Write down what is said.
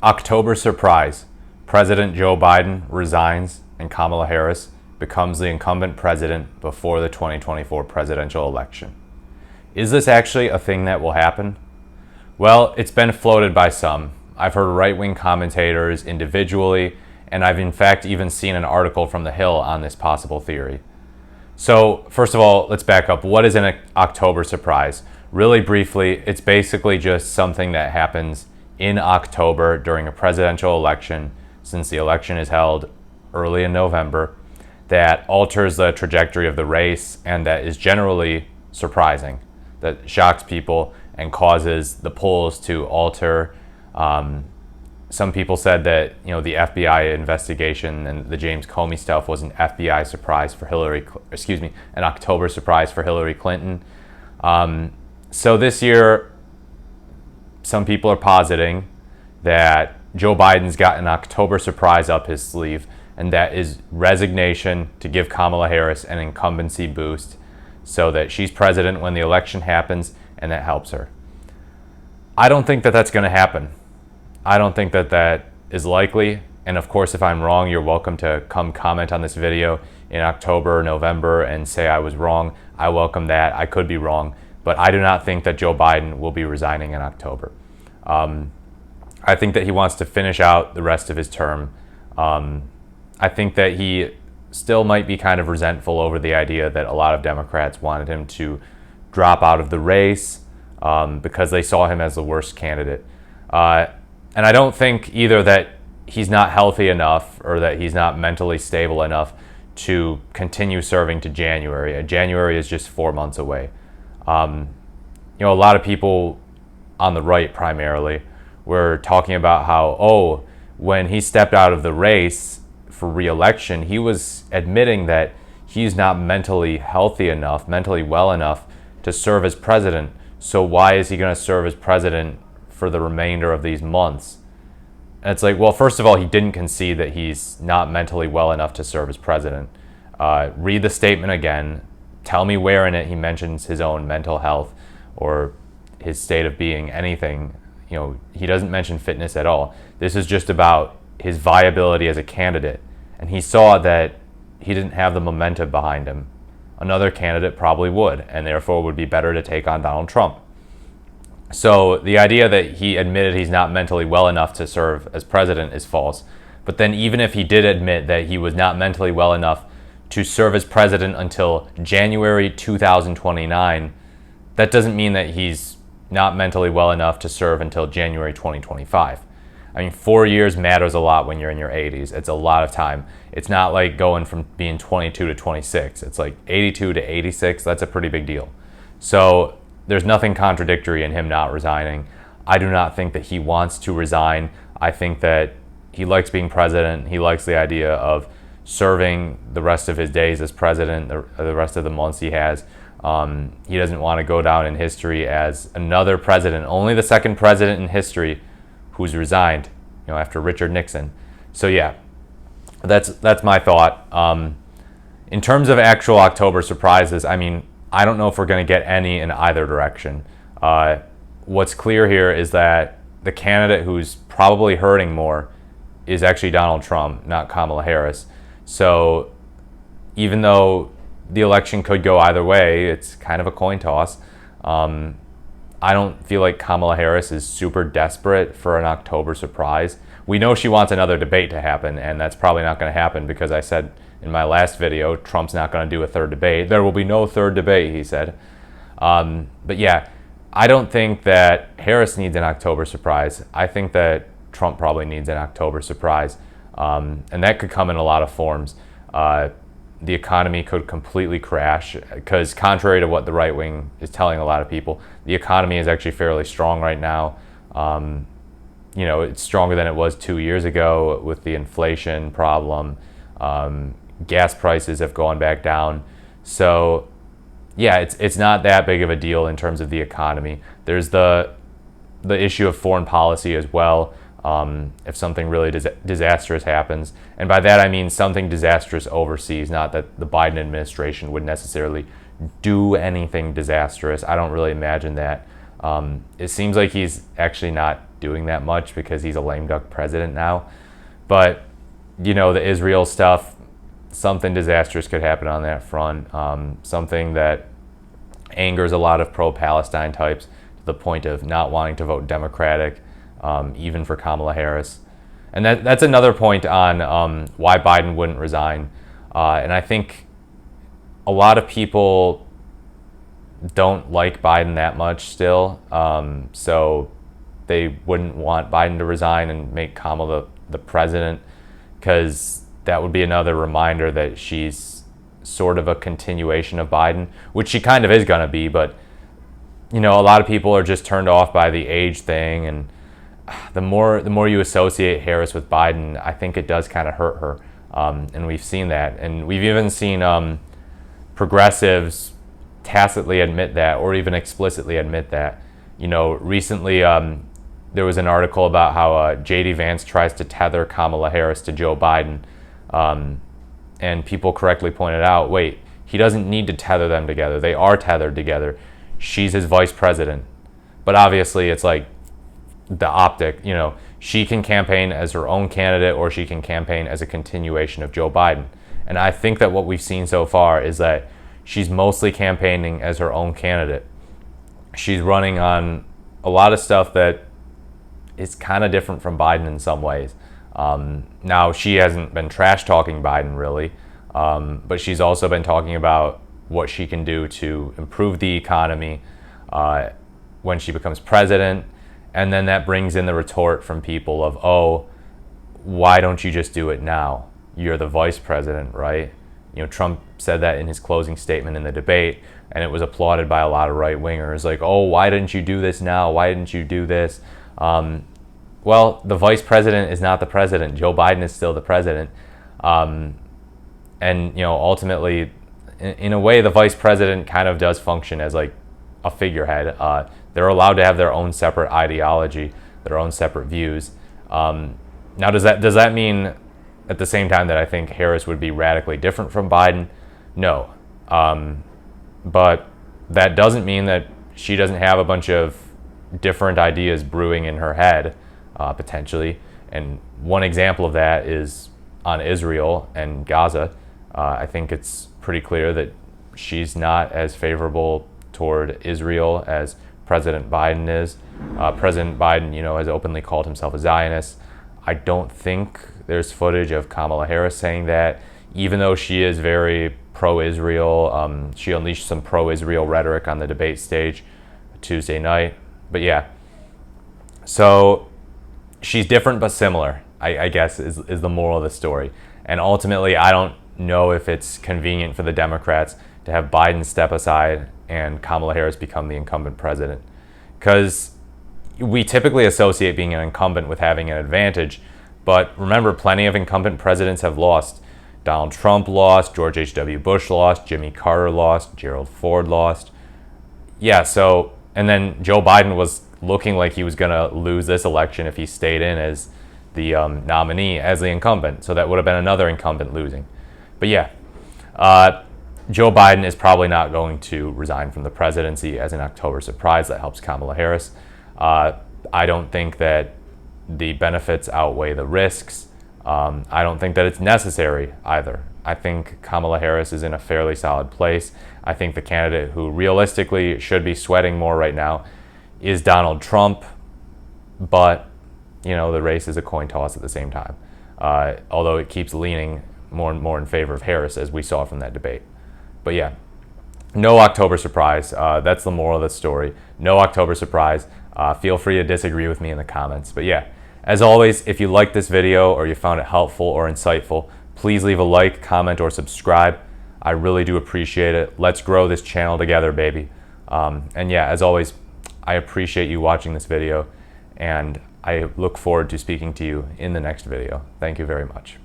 October surprise. President Joe Biden resigns and Kamala Harris becomes the incumbent president before the 2024 presidential election. Is this actually a thing that will happen? Well, it's been floated by some. I've heard right-wing commentators individually, and I've in fact even seen an article from The Hill on this possible theory. So first of all, let's back up. What is an October surprise? Really briefly, it's basically just something that happens in October during a presidential election, since the election is held early in November, that alters the trajectory of the race and that is generally surprising, that shocks people and causes the polls to alter. Some people said that the FBI investigation and the James Comey stuff was an FBI surprise for an October surprise for Hillary Clinton. So this year, some people are positing that Joe Biden's got an October surprise up his sleeve, and that is resignation to give Kamala Harris an incumbency boost so that she's president when the election happens, and that helps her. I don't think that that's going to happen. I don't think that that is likely. And of course, if I'm wrong, you're welcome to come comment on this video in October or November and say I was wrong. I welcome that. I could be wrong. But I do not think that Joe Biden will be resigning in October. I think that he wants to finish out the rest of his term. I think that he still might be kind of resentful over the idea that a lot of Democrats wanted him to drop out of the race because they saw him as the worst candidate. And I don't think either that he's not healthy enough or that he's not mentally stable enough to continue serving to January. January is just 4 months away. A lot of people on the right primarily were talking about how, when he stepped out of the race for re-election, he was admitting that he's not mentally healthy enough, mentally well enough to serve as president. So why is he going to serve as president for the remainder of these months? And it's like, well, first of all, he didn't concede that he's not mentally well enough to serve as president. Read the statement again. Tell me where in it he mentions his own mental health or his state of being, anything. He doesn't mention fitness at all. This is just about his viability as a candidate. And he saw that he didn't have the momentum behind him. Another candidate probably would, and therefore would be better to take on Donald Trump. So the idea that he admitted he's not mentally well enough to serve as president is false. But then even if he did admit that he was not mentally well enough to serve as president until January 2029, that doesn't mean that he's not mentally well enough to serve until January 2025. 4 years matters a lot when you're in your 80s. It's a lot of time. It's not like going from being 22 to 26. It's like 82 to 86. That's a pretty big deal. So there's nothing contradictory in him not resigning. I do not think that he wants to resign. I think that he likes being president. He likes the idea of serving the rest of his days as president, the rest of the months he has. He doesn't want to go down in history as another president, only the second president in history who's resigned, after Richard Nixon. So yeah, that's my thought. In terms of actual October surprises, I don't know if we're going to get any in either direction. What's clear here is that the candidate who's probably hurting more is actually Donald Trump, not Kamala Harris. So even though the election could go either way, it's kind of a coin toss. I don't feel like Kamala Harris is super desperate for an October surprise. We know she wants another debate to happen, and that's probably not going to happen because I said in my last video, Trump's not going to do a third debate. There will be no third debate, he said. But yeah, I don't think that Harris needs an October surprise. I think that Trump probably needs an October surprise. And that could come in a lot of forms. The economy could completely crash because contrary to what the right wing is telling a lot of people, the economy is actually fairly strong right now. It's stronger than it was 2 years ago with the inflation problem. Gas prices have gone back down. So yeah, it's not that big of a deal in terms of the economy. There's the issue of foreign policy as well. If something really disastrous happens. And by that I mean something disastrous overseas, not that the Biden administration would necessarily do anything disastrous. I don't really imagine that. It seems like he's actually not doing that much because he's a lame duck president now. But, you know, the Israel stuff, something disastrous could happen on that front. Something that angers a lot of pro-Palestine types to the point of not wanting to vote Democratic, even for Kamala Harris. And that's another point on why Biden wouldn't resign. And I think a lot of people don't like Biden that much still. So they wouldn't want Biden to resign and make Kamala the president, because that would be another reminder that she's sort of a continuation of Biden, which she kind of is going to be. But, you know, a lot of people are just turned off by the age thing. And the more you associate Harris with Biden, I think it does kind of hurt her. And we've seen that. And we've even seen progressives tacitly admit that, or even explicitly admit that. You know, recently there was an article about how J.D. Vance tries to tether Kamala Harris to Joe Biden. And people correctly pointed out, wait, he doesn't need to tether them together. They are tethered together. She's his vice president. But obviously it's like the optic, you know, she can campaign as her own candidate, or she can campaign as a continuation of Joe Biden. And I think that what we've seen so far is that she's mostly campaigning as her own candidate. She's running on a lot of stuff that is kind of different from Biden in some ways. Now, she hasn't been trash talking Biden really, but she's also been talking about what she can do to improve the economy when she becomes president. And then that brings in the retort from people of, oh, why don't you just do it now? You're the vice president, right? You know, Trump said that in his closing statement in the debate, and it was applauded by a lot of right-wingers. Like, oh, why didn't you do this now? Why didn't you do this? Well, the vice president is not the president. Joe Biden is still the president. And, you know, ultimately, in a way, the vice president kind of does function as like a figurehead. They're allowed to have their own separate ideology, their own separate views. Now, does that mean at the same time that I think Harris would be radically different from Biden? No. But that doesn't mean that she doesn't have a bunch of different ideas brewing in her head, potentially. And one example of that is on Israel and Gaza. I think it's pretty clear that she's not as favorable toward Israel as President Biden is. President Biden, you know, has openly called himself a Zionist. I don't think there's footage of Kamala Harris saying that, even though she is very pro-Israel. She unleashed some pro-Israel rhetoric on the debate stage Tuesday night. But yeah, so she's different but similar, I guess, is the moral of the story. And ultimately, I don't know if it's convenient for the Democrats to have Biden step aside and Kamala Harris become the incumbent president. Because we typically associate being an incumbent with having an advantage. But remember, plenty of incumbent presidents have lost. Donald Trump lost, George H.W. Bush lost, Jimmy Carter lost, Gerald Ford lost. Yeah, so, and then Joe Biden was looking like he was going to lose this election if he stayed in as the nominee, as the incumbent. So that would have been another incumbent losing. But yeah, Joe Biden is probably not going to resign from the presidency as an October surprise. That helps Kamala Harris. I don't think that the benefits outweigh the risks. I don't think that it's necessary either. I think Kamala Harris is in a fairly solid place. I think the candidate who realistically should be sweating more right now is Donald Trump, but, you know, the race is a coin toss at the same time, although it keeps leaning more and more in favor of Harris, as we saw from that debate. But yeah, no October surprise. That's the moral of the story. No October surprise. Feel free to disagree with me in the comments. But yeah, as always, if you liked this video or you found it helpful or insightful, please leave a like, comment, or subscribe. I really do appreciate it. Let's grow this channel together, baby. And yeah, as always, I appreciate you watching this video, and I look forward to speaking to you in the next video. Thank you very much.